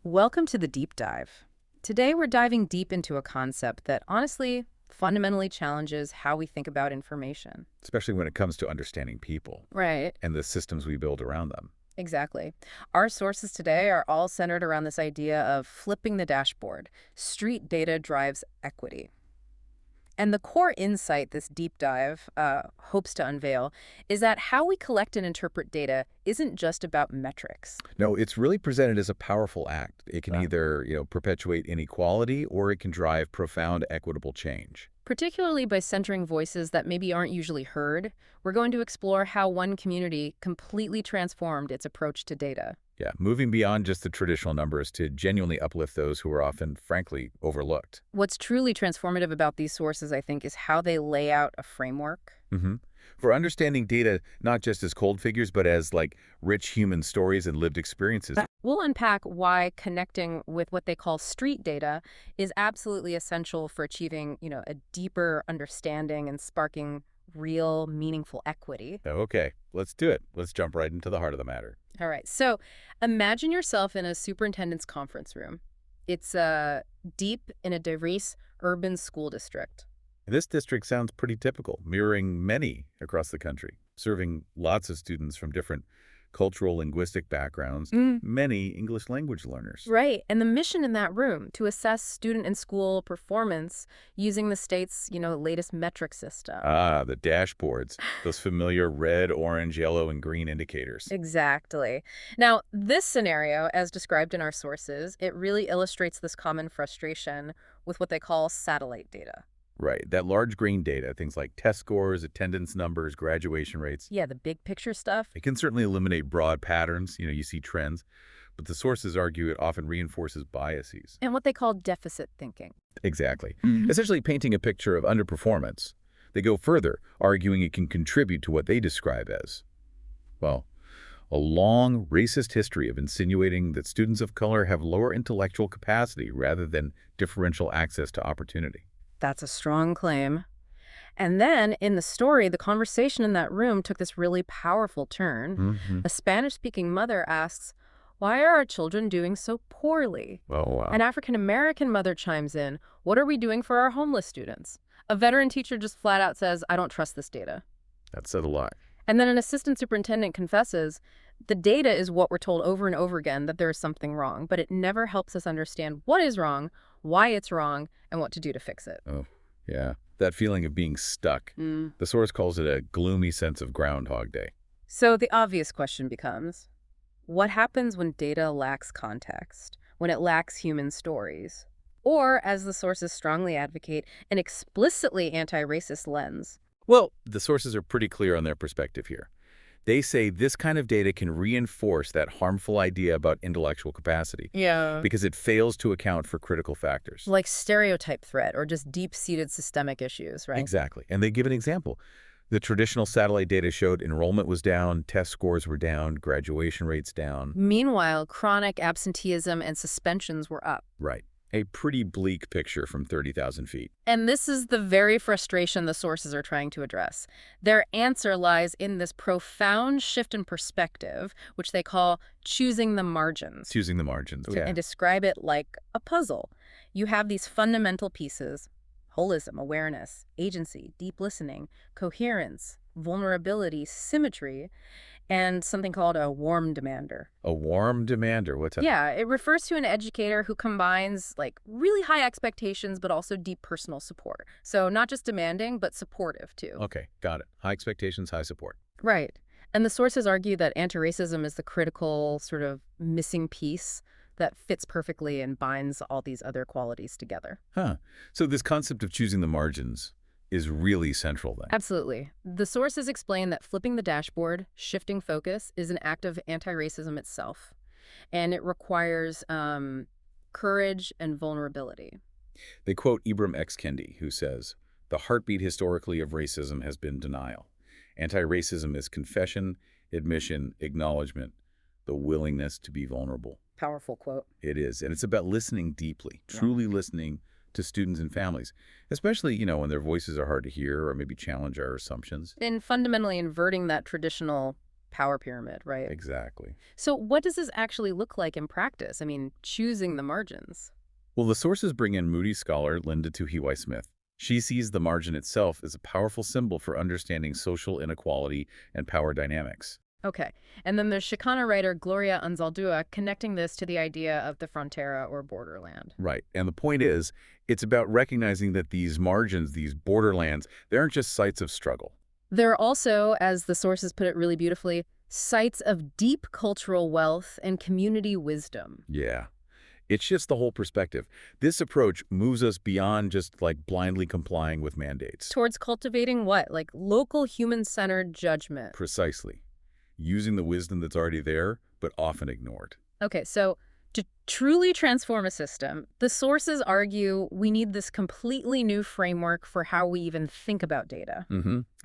Welcome to the deep dive. Today we're diving deep into a concept that honestly fundamentally challenges how we think about information. Especially when it comes to understanding people Right. and the systems we build around them. Exactly. Our sources today are all centered around this idea of flipping the dashboard. Street data drives equity. And the core insight this deep dive hopes to unveil is that how we collect and interpret data isn't just about metrics. No, it's really presented as a powerful act. It can either, perpetuate inequality or it can drive profound equitable change. Particularly by centering voices that maybe aren't usually heard, we're going to explore how one community completely transformed its approach to data. Yeah, moving beyond just the traditional numbers to genuinely uplift those who are often, frankly, overlooked. What's truly transformative about these sources, I think, is how they lay out a framework. hmm For understanding data not just as cold figures, but as like rich human stories and lived experiences. We'll unpack why connecting with what they call street data is absolutely essential for achieving, a deeper understanding and sparking real, meaningful equity. Okay, let's do it. Let's jump right into the heart of the matter. All right. So imagine yourself in a superintendent's conference room. It's deep in a diverse urban school district. This district sounds pretty typical, mirroring many across the country, serving lots of students from different cultural, linguistic backgrounds, many English language learners. Right. And the mission in that room to assess student and school performance using the state's, latest metric system. Ah, the dashboards, those familiar red, orange, yellow, and green indicators. Exactly. Now, this scenario, as described in our sources, it really illustrates this common frustration with what they call satellite data. Right, that large green data, things like test scores, attendance numbers, graduation rates, Yeah, the big picture stuff. it can certainly eliminate broad patterns, you see trends, but the sources argue it often reinforces biases. And what they call deficit thinking. Exactly. Mhm. Essentially painting a picture of underperformance. They go further, arguing it can contribute to what they describe as, well, a long racist history of insinuating that students of color have lower intellectual capacity rather than differential access to opportunity. That's a strong claim. And then in the story, the conversation in that room took this really powerful turn. Mm-hmm. A Spanish-speaking mother asks, "Why are our children doing so poorly?" Oh, wow. An African-American mother chimes in, "What are we doing for our homeless students?" A veteran teacher just flat out says, "I don't trust this data." That said a lot. And then an assistant superintendent confesses, the data is what we're told over and over again that there is something wrong, but it never helps us understand what is wrong, why it's wrong, and what to do to fix it. Oh, yeah. That feeling of being stuck. Mm. The source calls it a gloomy sense of Groundhog Day. So the obvious question becomes, what happens when data lacks context, when it lacks human stories? Or, as the sources strongly advocate, an explicitly anti-racist lens? Well, the sources are pretty clear on their perspective here. They say this kind of data can reinforce that harmful idea about intellectual capacity Yeah. because it fails to account for critical factors. Like stereotype threat or just deep-seated systemic issues, right? Exactly. And they give an example. The traditional satellite data showed enrollment was down, test scores were down, graduation rates down. Meanwhile, chronic absenteeism and suspensions were up. Right. A pretty bleak picture from 30,000 feet. And this is the very frustration the sources are trying to address. Their answer lies in this profound shift in perspective, which they call choosing the margins. Choosing the margins. And describe it like a puzzle. You have these fundamental pieces: holism, awareness, agency, deep listening, coherence, vulnerability, symmetry, and something called a warm demander. A warm demander. What's that? Yeah, it refers to an educator who combines like really high expectations but also deep personal support. So not just demanding, but supportive too. Okay, got it. High expectations, high support. Right. And the sources argue that anti-racism is the critical sort of missing piece that fits perfectly and binds all these other qualities together. Huh. So this concept of choosing the margins is really central then. Absolutely. The sources explain that flipping the dashboard, shifting focus, is an act of anti-racism itself. And it requires courage and vulnerability. They quote Ibram X. Kendi, who says, "The heartbeat historically of racism has been denial. Anti-racism is confession, admission, acknowledgement, the willingness to be vulnerable." Powerful quote. It is. And it's about listening deeply, truly listening to students and families, especially, when their voices are hard to hear or maybe challenge our assumptions. And fundamentally inverting that traditional power pyramid, right? Exactly. So what does this actually look like in practice? I mean, choosing the margins. Well, the sources bring in Moody scholar Linda Tuhey-Smith. She sees the margin itself as a powerful symbol for understanding social inequality and power dynamics. Okay. And then there's Chicana writer Gloria Anzaldúa connecting this to the idea of the frontera or borderland. Right. And the point is, it's about recognizing that these margins, these borderlands, they aren't just sites of struggle. There are also, as the sources put it really beautifully, sites of deep cultural wealth and community wisdom. Yeah. It shifts the whole perspective. This approach moves us beyond just like blindly complying with mandates. Towards cultivating what? Like local human-centered judgment. Precisely. Using the wisdom that's already there, but often ignored. Okay, so to truly transform a system, the sources argue we need this completely new framework for how we even think about data.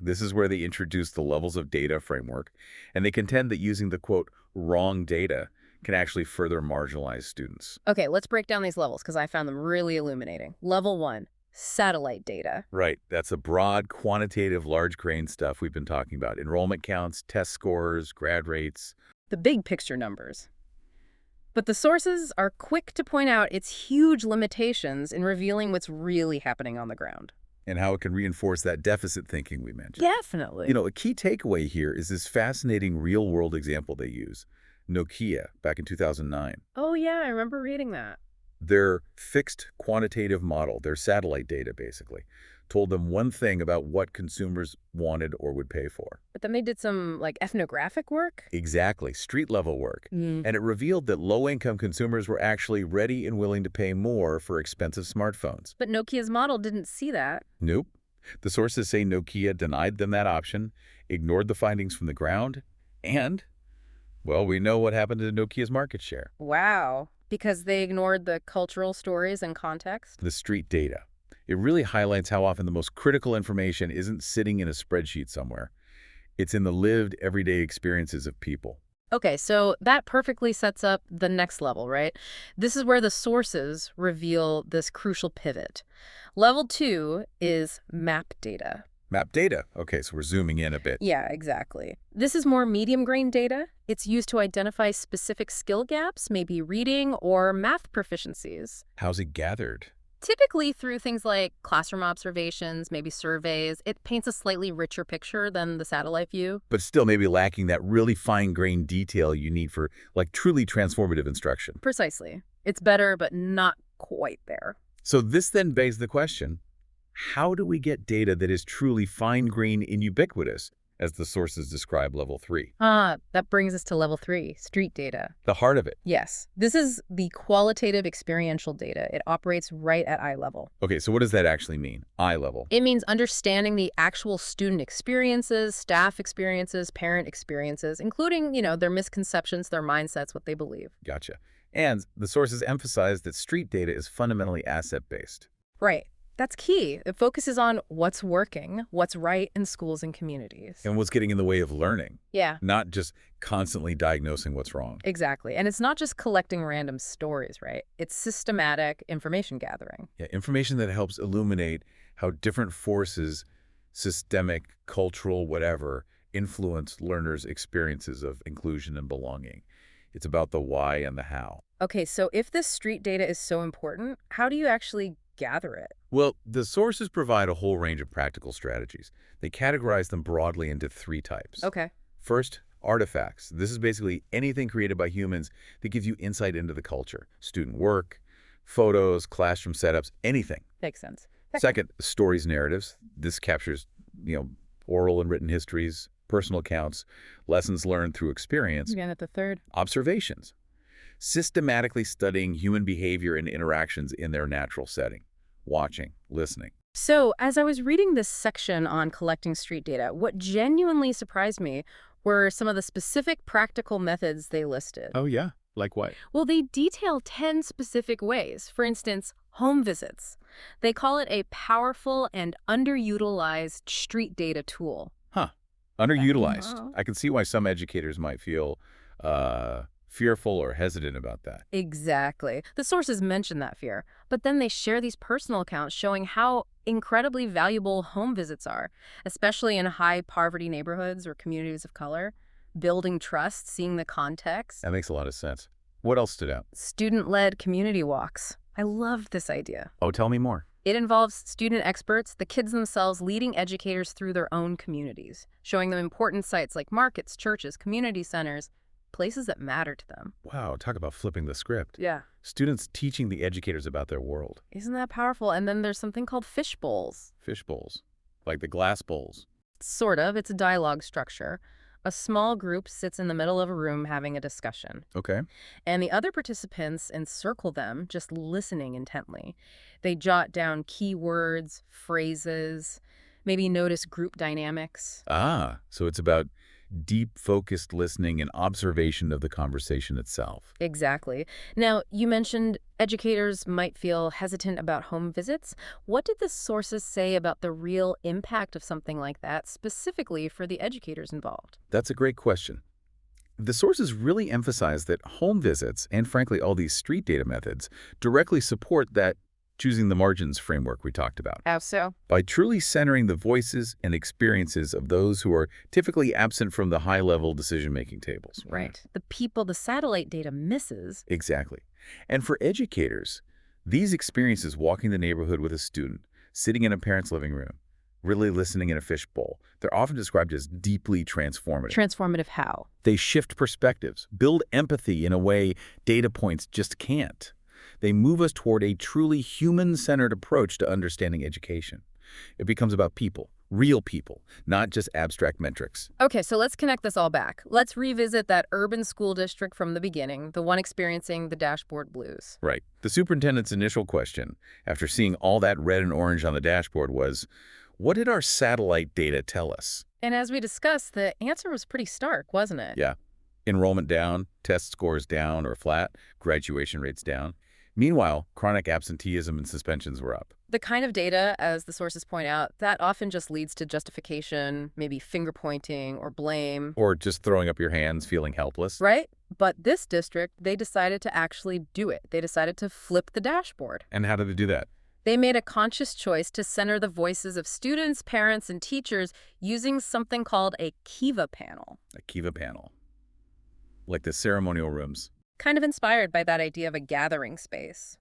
This is where they introduce the levels of data framework, and they contend that using the, quote, wrong data can actually further marginalize students. Okay, let's break down these levels because I found them really illuminating. Level 1, satellite data. Right. That's a broad, quantitative, large-grain stuff we've been talking about. Enrollment counts, test scores, grad rates. The big picture numbers. But the sources are quick to point out its huge limitations in revealing what's really happening on the ground. And how it can reinforce that deficit thinking we mentioned. Definitely. You know, a key takeaway here is this fascinating real-world example they use. Nokia, back in 2009. Oh, yeah, I remember reading that. Their fixed quantitative model, their satellite data basically, told them one thing about what consumers wanted or would pay for. But then they did some, like, ethnographic work? Exactly, street-level work. And it revealed that low-income consumers were actually ready and willing to pay more for expensive smartphones. But Nokia's model didn't see that. Nope. The sources say Nokia denied them that option, ignored the findings from the ground, and, well, we know what happened to Nokia's market share. Wow. Because they ignored the cultural stories and context? The street data. It really highlights how often the most critical information isn't sitting in a spreadsheet somewhere. It's in the lived, everyday experiences of people. Okay, so that perfectly sets up the next level, right? This is where the sources reveal this crucial pivot. Level 2 is map data. Map data. Okay, so we're zooming in a bit. Yeah, exactly. This is more medium-grain data. It's used to identify specific skill gaps, maybe reading or math proficiencies. How's it gathered? Typically through things like classroom observations, maybe surveys. It paints a slightly richer picture than the satellite view. But still maybe lacking that really fine-grained detail you need for, like, truly transformative instruction. Precisely. It's better, but not quite there. So this then begs the question, how do we get data that is truly fine-grained and ubiquitous, as the sources describe level 3? That brings us to level 3, street data. The heart of it. Yes, this is the qualitative experiential data. It operates right at eye level. Okay, so what does that actually mean, eye level? It means understanding the actual student experiences, staff experiences, parent experiences, including, their misconceptions, their mindsets, what they believe. Gotcha. And the sources emphasize that street data is fundamentally asset-based. Right. That's key. It focuses on what's working, what's right in schools and communities. And what's getting in the way of learning. Yeah. Not just constantly diagnosing what's wrong. Exactly. And it's not just collecting random stories, right? It's systematic information gathering. Yeah, information that helps illuminate how different forces, systemic, cultural, whatever, influence learners' experiences of inclusion and belonging. It's about the why and the how. Okay, so if this street data is so important, how do you actually gather it? Well, the sources provide a whole range of practical strategies. They categorize them broadly into 3 types. Okay. First, artifacts. This is basically anything created by humans that gives you insight into the culture. Student work, photos, classroom setups, anything. Makes sense. Second, stories, narratives. This captures, oral and written histories, personal accounts, lessons learned through experience. Again at the third. Observations. Systematically studying human behavior and interactions in their natural setting. Watching, listening. So, as I was reading this section on collecting street data, what genuinely surprised me were some of the specific practical methods they listed. Oh, yeah? Like what? Well, they detail 10 specific ways. For instance, home visits. They call it a powerful and underutilized street data tool. Huh. Underutilized. Wow. I can see why some educators might feel fearful or hesitant about that. Exactly. The sources mention that fear, but then they share these personal accounts showing how incredibly valuable home visits are, especially in high poverty neighborhoods or communities of color. building trust, seeing the context. That makes a lot of sense. What else stood out? Student-led community walks. I love this idea. Oh, tell me more. It involves student experts, the kids themselves leading educators through their own communities, showing them important sites like markets, churches, community centers, places that matter to them. Wow, talk about flipping the script. Yeah. Students teaching the educators about their world. Isn't that powerful? And then there's something called fish bowls. Fish bowls, like the glass bowls. Sort of. It's a dialogue structure. A small group sits in the middle of a room having a discussion, Okay. and the other participants encircle them, just listening intently. They jot down keywords, phrases, maybe notice group dynamics. Ah, so it's about deep, focused listening and observation of the conversation itself. Exactly. Now, you mentioned educators might feel hesitant about home visits. What did the sources say about the real impact of something like that, specifically for the educators involved? That's a great question. The sources really emphasize that home visits, and frankly all these street data methods, directly support that choosing the margins framework we talked about. How so? By truly centering the voices and experiences of those who are typically absent from the high-level decision-making tables. Right. The people the satellite data misses. Exactly. And for educators, these experiences walking the neighborhood with a student, sitting in a parent's living room, really listening in a fishbowl, they're often described as deeply transformative. Transformative how? They shift perspectives, build empathy in a way data points just can't. They move us toward a truly human-centered approach to understanding education. It becomes about people, real people, not just abstract metrics. Okay, so let's connect this all back. Let's revisit that urban school district from the beginning, the one experiencing the dashboard blues. Right. The superintendent's initial question, after seeing all that red and orange on the dashboard, was, what did our satellite data tell us? And as we discussed, the answer was pretty stark, wasn't it? Yeah. Enrollment down, test scores down or flat, graduation rates down. Meanwhile, chronic absenteeism and suspensions were up. The kind of data, as the sources point out, that often just leads to justification, maybe finger-pointing or blame. Or just throwing up your hands, feeling helpless. Right? But this district, they decided to actually do it. They decided to flip the dashboard. And how did they do that? They made a conscious choice to center the voices of students, parents, and teachers using something called a Kiva panel. A Kiva panel. Like the ceremonial rooms. Kind of inspired by that idea of a gathering space.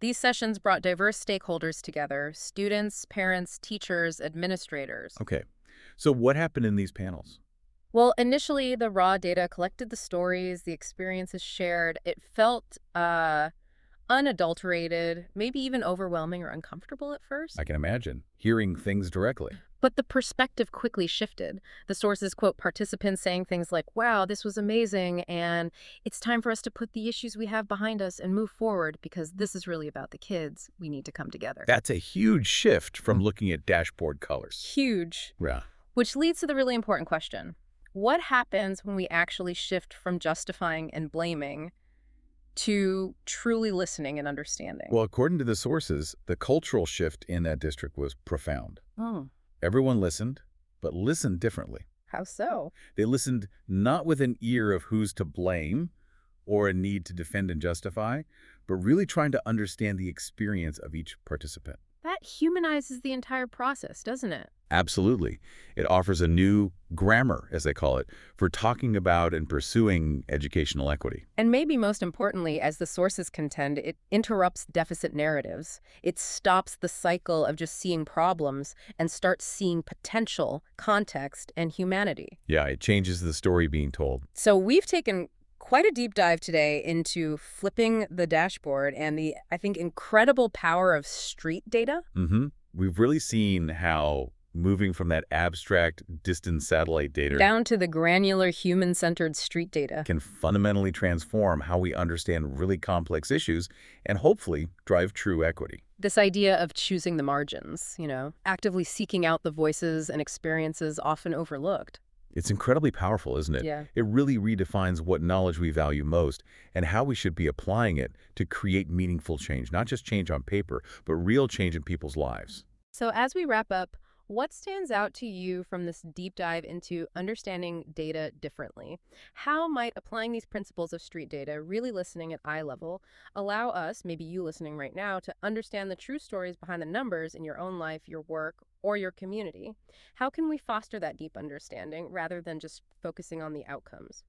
These sessions brought diverse stakeholders together: students, parents, teachers, administrators. Okay. So what happened in these panels? Well, initially, the raw data collected the stories, the experiences shared. It felt unadulterated, maybe even overwhelming or uncomfortable at first. I can imagine hearing things directly. But the perspective quickly shifted. The sources quote participants saying things like, wow, this was amazing, and it's time for us to put the issues we have behind us and move forward because this is really about the kids. We need to come together. That's a huge shift from looking at dashboard colors. Huge. Yeah. Which leads to the really important question. What happens when we actually shift from justifying and blaming to truly listening and understanding? Well, according to the sources, the cultural shift in that district was profound. Oh, Everyone listened, but listened differently. how so? They listened not with an ear of who's to blame or a need to defend and justify, but really trying to understand the experience of each participant. That humanizes the entire process, doesn't it? Absolutely. It offers a new grammar, as they call it, for talking about and pursuing educational equity. And maybe most importantly, as the sources contend, it interrupts deficit narratives. It stops the cycle of just seeing problems and starts seeing potential, context, and humanity. Yeah, it changes the story being told. So we've taken quite a deep dive today into flipping the dashboard and the, I think, incredible power of street data. We've really seen how moving from that abstract, distant satellite data Down to the granular, human-centered street data. can fundamentally transform how we understand really complex issues and hopefully drive true equity. This idea of choosing the margins, actively seeking out the voices and experiences often overlooked. It's incredibly powerful, isn't it? Yeah. It really redefines what knowledge we value most and how we should be applying it to create meaningful change, not just change on paper, but real change in people's lives. So as we wrap up, What stands out to you from this deep dive into understanding data differently? How might applying these principles of street data, really listening at eye level, allow us, maybe you listening right now, to understand the true stories behind the numbers in your own life, your work, or your community? How can we foster that deep understanding rather than just focusing on the outcomes?